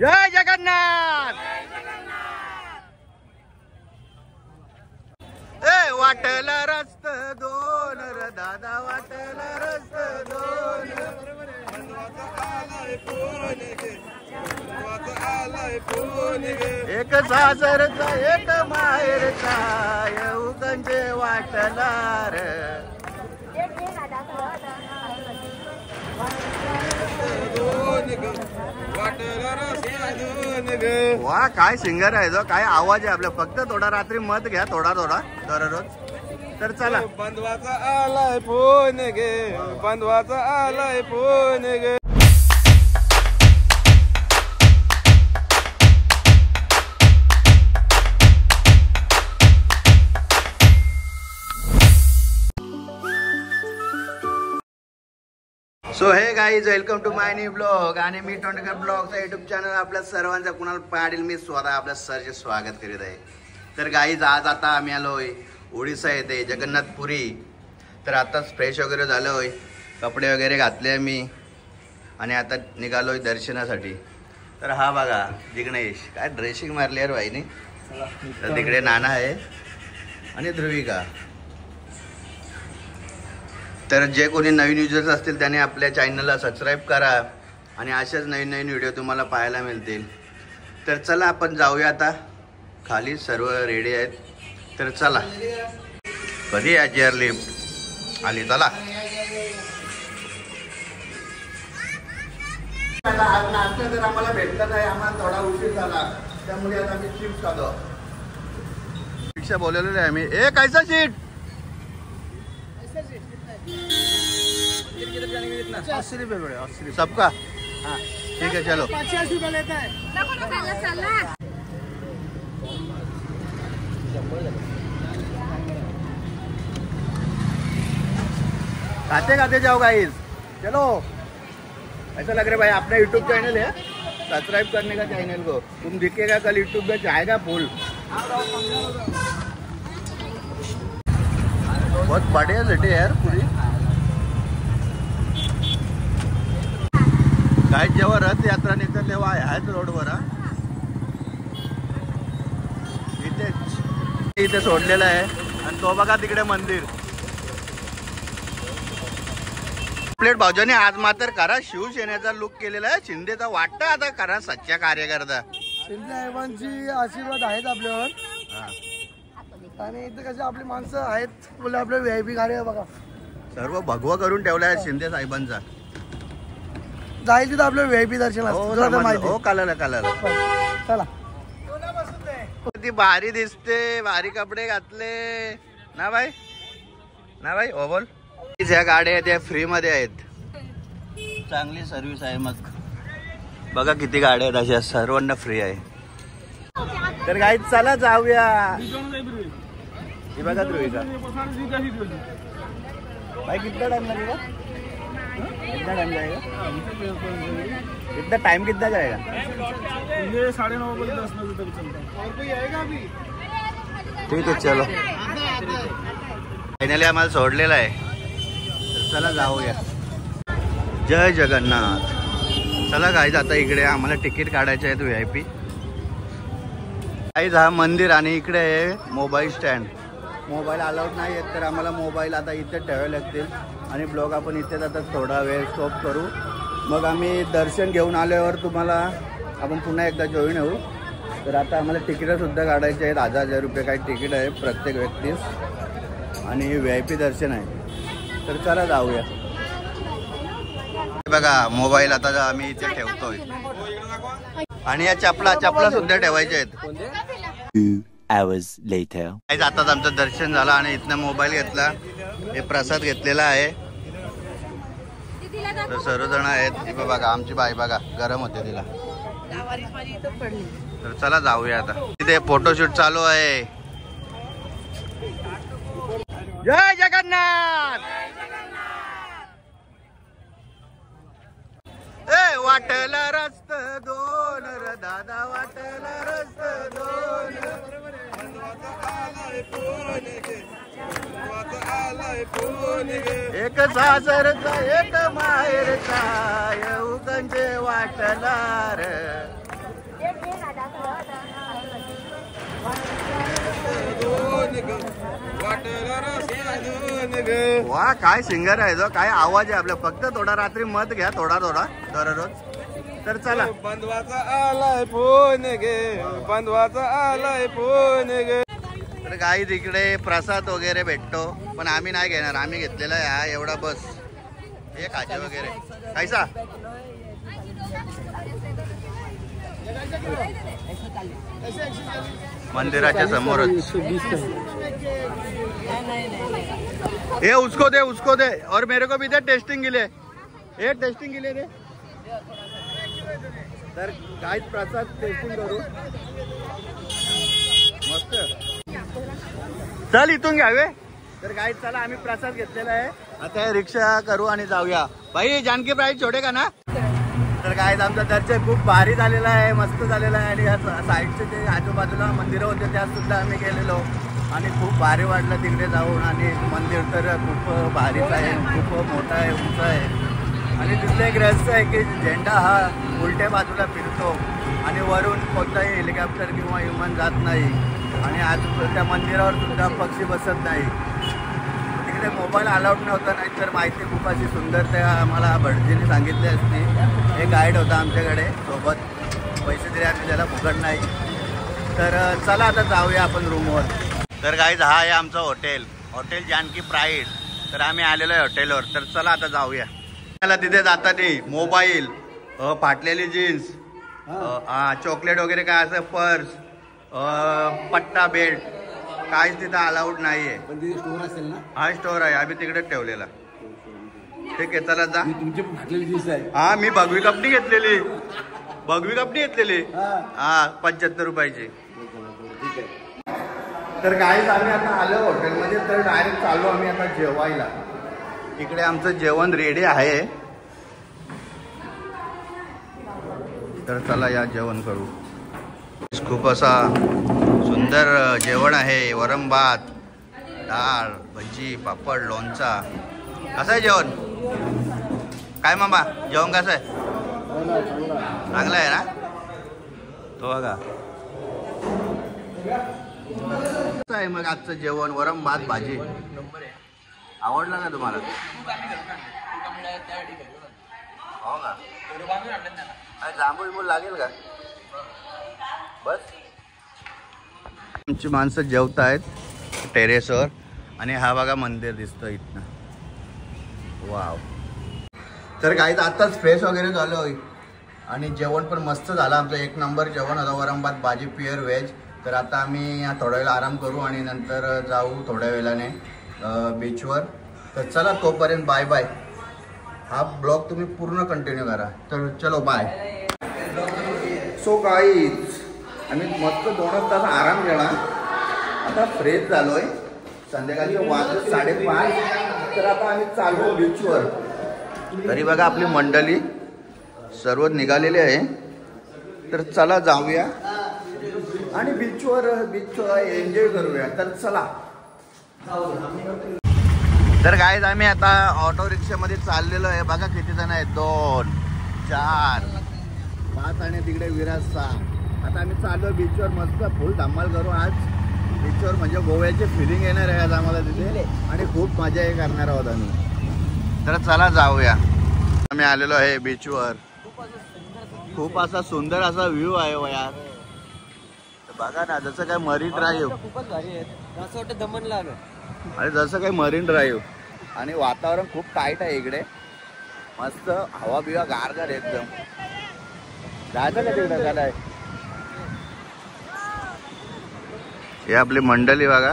जय जगन्नाथ। ए वाटला रस्त दोन र दादा वाटला रस्त दोन एक सासरचा एक माहेरचा उगंजे वाटला रे वा काय सिंगर आहे जो काय आवाज आहे आपला फक्त थोडा रात्री मत घ्या थोडा दररोज तर चला बंधवाचा आलाय फोन गे बंधवाचा आलाय फोन गे so hey guys welcome to my new blog आणि मी टोंडकर ब्लॉगचा युट्यूब चॅनल आपल्या सर्वांचा कुणाला पाडेल मी स्वतः आपल्या सरचे स्वागत करीत आहे। तर गाईज आज आता आम्ही आलोय ओडिसा येथे जगन्नाथपुरी। तर आताच फ्रेश वगैरे झालोय कपडे वगैरे घातले मी आणि आता निघालोय दर्शनासाठी। तर हा बघा जिग्नेश काय ड्रेसिंग मारली यार भाईने। तर तिकडे नाना आहे आणि ध्रुविका। तर जे कोणी नवीन युजर्स असतील त्याने आपल्या चॅनलला सबस्क्राईब करा आणि अशाच नवीन व्हिडिओ तुम्हाला पाहायला मिळतील। तर चला आपण जाऊया आता खाली सर्व रेडी आहेत। तर चला कधी याची यार लिफ्ट आली चला। आज नाश्ता जर आम्हाला भेटला नाही आम्हाला थोडा उशीर झाला त्यामुळे आता आम्ही चिप्स खातो। रिक्षा बोलवलेली आहे आम्ही। ए कैसा सीट 80 रुपये बड़े 80 सबका। हाँ ठीक है चलो 50 रुपये लेता है। खाते खाते जाओ गाइस चलो। ऐसा लग रहा है भाई अपना यूट्यूब चैनल है सब्सक्राइब करने का चैनल को तुम दिखेगा कल यूट्यूब पे जाएगा फुल। बहुत बढ़िया सिटी है यार पूरी। काय जेव्हा रथ यात्रा निघतात तेव्हा ह्याच रोडवर इथे सोडलेला आहे आणि तो बघा तिकडे मंदिर। प्लेट भाऊजाने आज मात्र करा शिवसेनेचा लुक केलेला आहे। शिंदेचा वाटतं आता करा सच्चा कार्यकर्ता। शिंदे साहेबांची आशीर्वाद आहेत आपल्यावर आणि इथे कसे आपली माणसं आहेत बोले आपले VIP गाडी आहे बघा सर्व भगवा करून ठेवला आहे शिंदे साहेबांचा। जाईल तिथं आपलं VIP दर्शन हो कालाला चला। ती भारी दिसते भारी कपडे घातले ना भाई हो बोल। ह्या गाड्या आहेत त्या फ्री मध्ये आहेत चांगली सर्व्हिस आहे। मग बघा किती गाड्या आहेत अशा सर्वांना फ्री आहे। तर गाईज चला जाऊया। बघा ध्रुविका भाई कितना टाइम लगेगा कितना टाइम जाएगा कितना टाइम कितना जाएगा ये 9:30 बजे 10 बजे तक चलता है। और कोई आएगा अभी ठीक है चलो। फायनली आम्हाला सोडलेला आहे चला जाऊया। जय जगन्नाथ। चला गाईज आता इकडे आम्हाला तिकीट काढायचे आहेत VIP। गाईज हा मंदिर आणि इकडे आहे मोबाईल स्टँड। मोबाईल अलाउड नाही आहेत तर आम्हाला मोबाईल आता इथे ठेवावे लागतील आणि ब्लॉग आपण इथेच आता थोडा वेळ स्टॉप करू। मग आम्ही दर्शन घेऊन आल्यावर तुम्हाला आपण पुन्हा एकदा जॉईन होऊ। तर आता आम्हाला तिकीटंसुद्धा काढायचे आहेत 1000 रुपये काही तिकीट आहे प्रत्येक व्यक्तीस आणि VIP दर्शन आहे। तर चला जाऊया। बघा मोबाईल आता आम्ही इथे ठेवतोय आणि या चपला सुद्धा ठेवायच्या आहेत। 2 hours later आताच आमचं दर्शन झालं आणि इथनं मोबाईल घेतला हे प्रसाद घेतलेला आहे। तर सर्वजण आहेत बघा आमची बाई बघा गरम होते तिला। तर चला जाऊया आता तिथे फोटोशूट चालू आहे। जय जगन्नाथ। ए वाटला रस्त दोन र दादा वाटला रस्त दोन एक सासरचा एक माहेरचा उगंजे वाटला रे। वा काय सिंगर आहे तो, काय आवाज आहे आपला. फक्त थोडा रात्री मत घ्या, थोडा थोडा दररोज. तर चला बंधवाचा आलाय फोन गे, बंधवाचा आलाय फोन गे. तर काही तिकडे प्रसाद वगैरे भेटतो, पण आम्ही नाही घेणार. आम्ही घेतलेला आहे हा एवढा बस. हे खाजे वगैरे कैसा मंदिराच्या समोरच. ये उसको दे और मेरे को भी दे टेस्टिंग के लिए. ये टेस्टिंग के लिए दे. तर काय प्रसाद टेस्टिंग करू. मस्त. चल इथून घ्यावे. तर काय चला आम्ही प्रसाद घेतलेला आहे. आता रिक्षा करू आणि जाऊया. भाई जानकी प्राईस छोडेगा ना. तर काय आमचं दर्शन खूप भारी झालेलं आहे, मस्त झालेलं आहे. आणि या साईडचे जे आजूबाजूला मंदिरं होते त्यात सुद्धा आम्ही गेलेलो आणि खूप भारी वाटलं तिकडे जाऊन. आणि मंदिर तर खूप भारीच आहे, खूप मोठा आहे, उंच आहे. आणि तिथलं एक रहस्य आहे की झेंडा हा उलट्या बाजूला फिरतो आणि वरून कोणताही हेलिकॉप्टर किंवा विमान जात नाही. आणि आज त्या मंदिरावर सुद्धा पक्षी बसत नाही. तिकडे मोबाईल अलाउड नव्हता, नाहीतर माहिती खूप अशी सुंदर त्या आम्हाला भटजीने सांगितली असती. एक गाईड होता आमच्याकडे सोबत, पैसे दिले आम्ही त्याला फुकट नाही. तर चला आता जाऊया आपण रूमवर. तर गाईज हा आहे आमचं हॉटेल जानकी प्राईड. तर आम्ही आलेलो आहे हॉटेलवर. तर चला आता जाऊया. मला तिथे जाताना मोबाईल, फाटलेली जीन्स, चॉकलेट वगैरे काय असं, पर्स, पट्टा बेल्ट काहीच तिथं अलाउड नाही आहे. पण तिथे स्टोर असेल ना. हा स्टोर आहे, आम्ही तिकडे ठेवलेला. ठीक आहे चला जा. तुमची फाटलेली जीन्स आहे. हा मी भगवी कपडी घेतलेली. हा 75 रुपयाची. तर गाईज आम्ही आता आलो हॉटेलमध्ये. तर डायरेक्ट चाललो आम्ही आता जेवायला. इकडे आमचं जेवण रेडी आहे. तर चला या जेवण करू. खूप असा सुंदर जेवण आहे. वरण भात, डाळ, भजी, पापड, लोणचा. कसं आहे जेवण? काय मामा जेवण कसं आहे? चांगलं आहे ना. तो बघा कसं आहे मग आजचं जेवण. वरण भात भाजी आवडलं ना तुम्हाला? हो का? जांभूळ बिंबूळ लागेल का? बस आमची माणसं जेवत आहेत टेरेसवर. आणि हा बघा मंदिर दिसतं इथनं. वाव. तर काही आताच फ्रेश वगैरे झालं आणि जेवण पण मस्त झालं आमचं. एक नंबर जेवण होतं. वरण भात भाजी प्युअर व्हेज. तर आता आम्ही थोड्या वेळा आराम करू आणि नंतर जाऊ थोड्या वेळाने बीचवर. तर चला तोपर्यंत बाय बाय. हा ब्लॉग तुम्ही पूर्ण कंटिन्यू करा. तर चलो बाय. सो गाईज आम्ही मस्त 2 तास आराम केला. आता फ्रेश झालोय. संध्याकाळचे वाजले 5:30. तर आता आम्ही चाललो बीचवर. तरी बघा आपली मंडळी सर्व निघालेली आहे. तर चला जाऊया आणि बीचवर एन्जॉय करूया. तर चला. तर गाईज आम्ही आता ऑटो रिक्षामध्ये चाललेलो आहे. बघा किती जण आहेत. 2, 4, 5 आणि तिकडे विराज 6. आता आम्ही चाललो बीचवर. मस्त फुल धमाल करू आज बीचवर. म्हणजे गोव्याची फिलिंग येणार आहे आज आम्हाला तिथे आणि खूप मजा करणार आहोत आम्ही. तर चला जाऊया. आम्ही आलेलो आहे बीचवर. खूप असा सुंदर असा व्ह्यू आहे यार. बघा ना जसं काय मरीन ड्राईव्ह. खूपच भारी आहे. असं वाटतं दमनला आलो. आणि जसं काही मरीन ड्राईव्ह. आणि वातावरण खूप टाईट आहे इकडे. मस्त हवा बिवा गारगार एकदम. जायचं का तिकडे काय? हे आपली मंडळी बघा.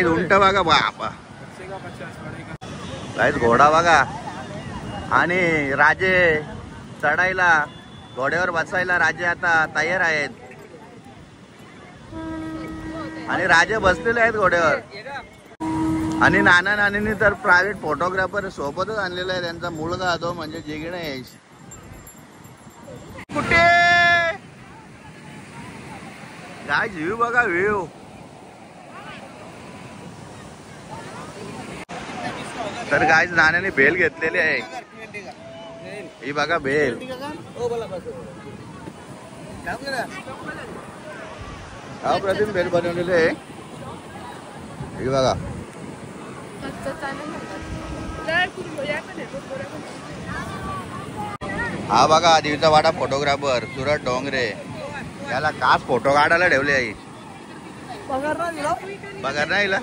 उंट बघा बापा. काहीच घोडा बघा. आणि राजे चढायला घोड्यावर बसायला राजे आता तयार आहेत. आणि राजे बसलेले आहेत घोड्यावर. आणि नाना नानींनी तर प्रायव्हेट फोटोग्राफर सोबतच आणलेला आहे. त्यांचा मुलगा तो म्हणजे जिग्नेश. कुठे काय व्ह्यू बघा व्ह्यू. तर गाईज नाण्याने भेल घेतलेली आहे. ही बघा भेल. प्रतिम भेल बनवलेली आहे. ही बघा हा बघा दिवचा वाडा फोटोग्राफर सूरज डोंगरे, याला खास फोटो काढायला ठेवले आई. पगार नाही दिला, पगार नाही दिला?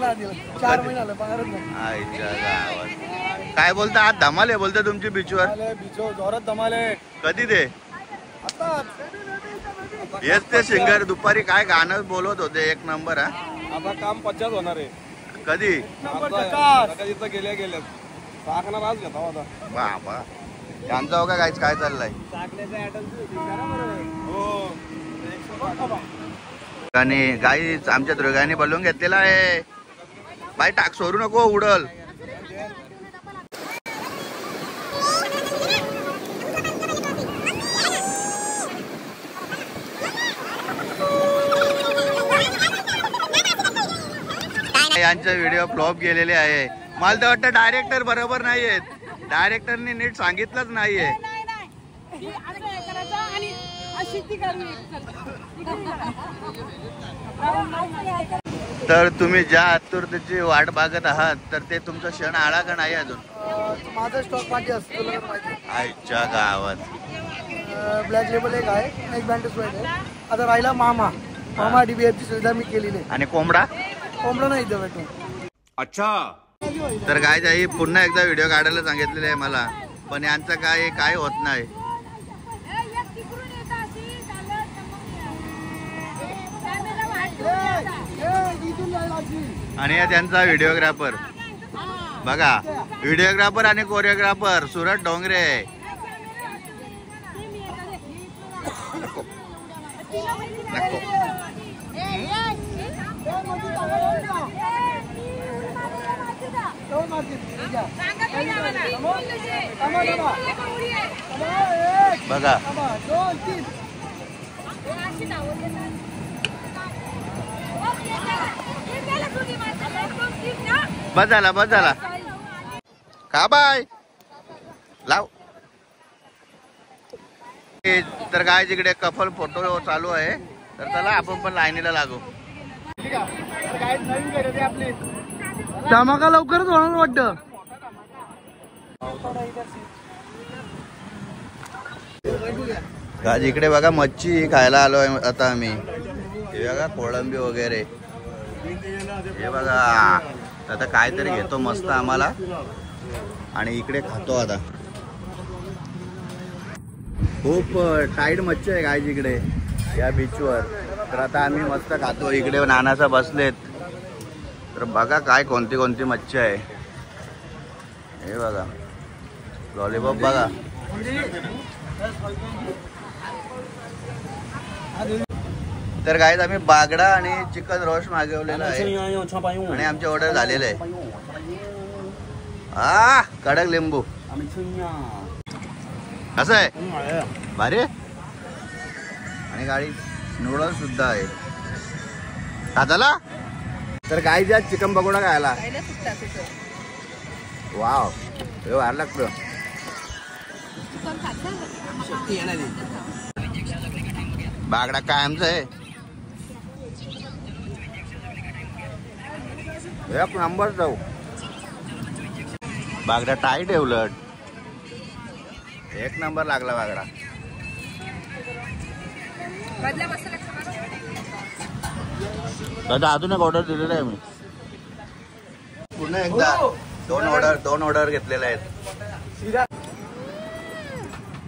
4 महिने झाले पगारच नाही. आईच्या गावात काय बोलता, आज धमाल आहे बोलता तुमची बीचवर? बीचवर जोरात धमाल आहे. कधी ते आता येस ते सिंगर दुपारी काय गाणं बोलत होते, एक नंबर. हा आता काम 50 होणार आहे. कधी? आता गेल्या गेल्या टाकणार आज घेता आता. बाबा त्यांचा हो का काय चाललंय? आणि गाई आमच्या दोघांनी बोलून घेतलेला आहे. बाई टाक सोडू नको, उडल. यांचे व्हिडिओ फ्लॉप गेलेले आहे. मला तर वाटतं डायरेक्टर बरोबर नाही आहेत, डायरेक्टरने नीट सांगितलंच नाहीये. तर तुम्ही ज्या आतुरतेची वाट बघत आहात, तर ते तुमचा क्षण आला का नाही अजून? माझा स्टॉक पार्टी असतो आईच्या गावात. ब्लॅक लेबल एक आहे, एक बँड आहे. आता राहिला मामा DBFची सुविधा मी केलेली आहे. आणि कोंबडा नाही इथं भेटून. अच्छा. तर काय जाई पुन्हा एकदा व्हिडिओ काढायला सांगितलेले आहे मला, पण यांचं काय होत नाही. आणि त्यांचा व्हिडिओग्राफर बघा, व्हिडिओग्राफर आणि कोरिओग्राफर सूरज डोंगरे. बघा बस झाला का बाय लाव. तर काय जिकडे कपल फोटो चालू आहे, तर चला आपण पण लाईनीला लागू. धमाका लवकरच होणार वाटतं. आज इकडे बघा मच्छी खायला आलोय आता आम्ही. हे बघा कोळंबी वगैरे, हे बघा. आता काहीतरी घेतो मस्त आम्हाला आणि इकडे खातो. आता खूप टाईट मच्छी आहे काय इकडे या बीचवर. तर आता आम्ही मस्त खातो. इकडे नानासा बसलेत, तर बघा काय कोणती कोणती मच्छी आहे. हे बघा लॉलीपॉप बघा. तर गाईज आम्ही बागडा आणि चिकन रोस्ट मागवलेला आहे आणि आमची ऑर्डर झालेलं आहे. कडक लिंबू कसं आहे, भारी. आणि गाडी नूडल्स सुद्धा आहे का झाला. तर गाईज आज चिकन पकोडा खायला. वाव, हे भारी लागतं. बागडा कायमचा आहे, एक नंबर. जाऊ बागडा टाईट आहे, उलट एक नंबर लागला बागडा. दादा अजून एक ऑर्डर दिलेला आहे मी. पुन्हा एकदा दोन ऑर्डर घेतलेले आहेत.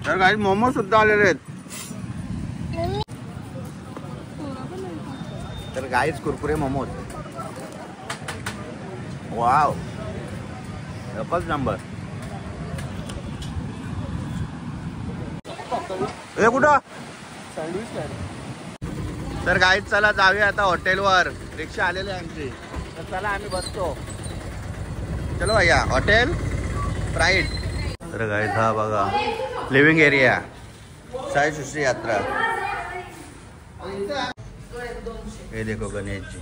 तर काही मोमो सुद्धा आलेले आहेत. तर गाईच कुरकुरे मोमोज. वाव, एकच नंबर. हे कुठं तर गाईच चला जाऊया आता हॉटेलवर. रिक्षा आलेली आहे आमची, तर चला आम्ही बसतो. चलो भैया, हॉटेल प्राईड. तर गाईज हा बघा लिव्हिंग एरिया, साई सुश्री यात्रा. हे देखो गणेशजी.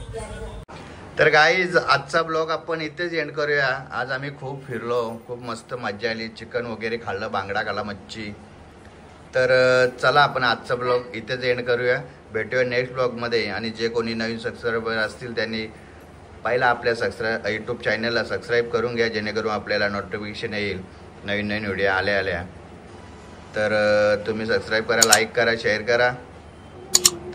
तर गाईज आजचा ब्लॉग आपण इथेच एंड करूया. आज आम्ही खूप फिरलो, खूप मस्त मजा आली. चिकन वगैरे खाल्लं, बांगडा खाल्ला, मच्छी. तर चला आपण आजचा ब्लॉग इथेच एंड करूया. भेटूया नेक्स्ट ब्लॉगमध्ये. आणि जे कोणी नवीन सबस्क्रायबर असतील त्यांनी पहिला आपल्या यूट्यूब चॅनलला सबस्क्राईब करून घ्या, जेणेकरून आपल्याला नोटिफिकेशन येईल नवीन नवीन व्हिडिओ आल्या. तर तुम्ही सबस्क्राईब करा, लाईक करा, शेअर करा.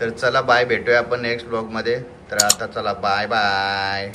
तर चला बाय, भेटूया आपण नेक्स्ट ब्लॉगमध्ये. तर आता चला बाय बाय.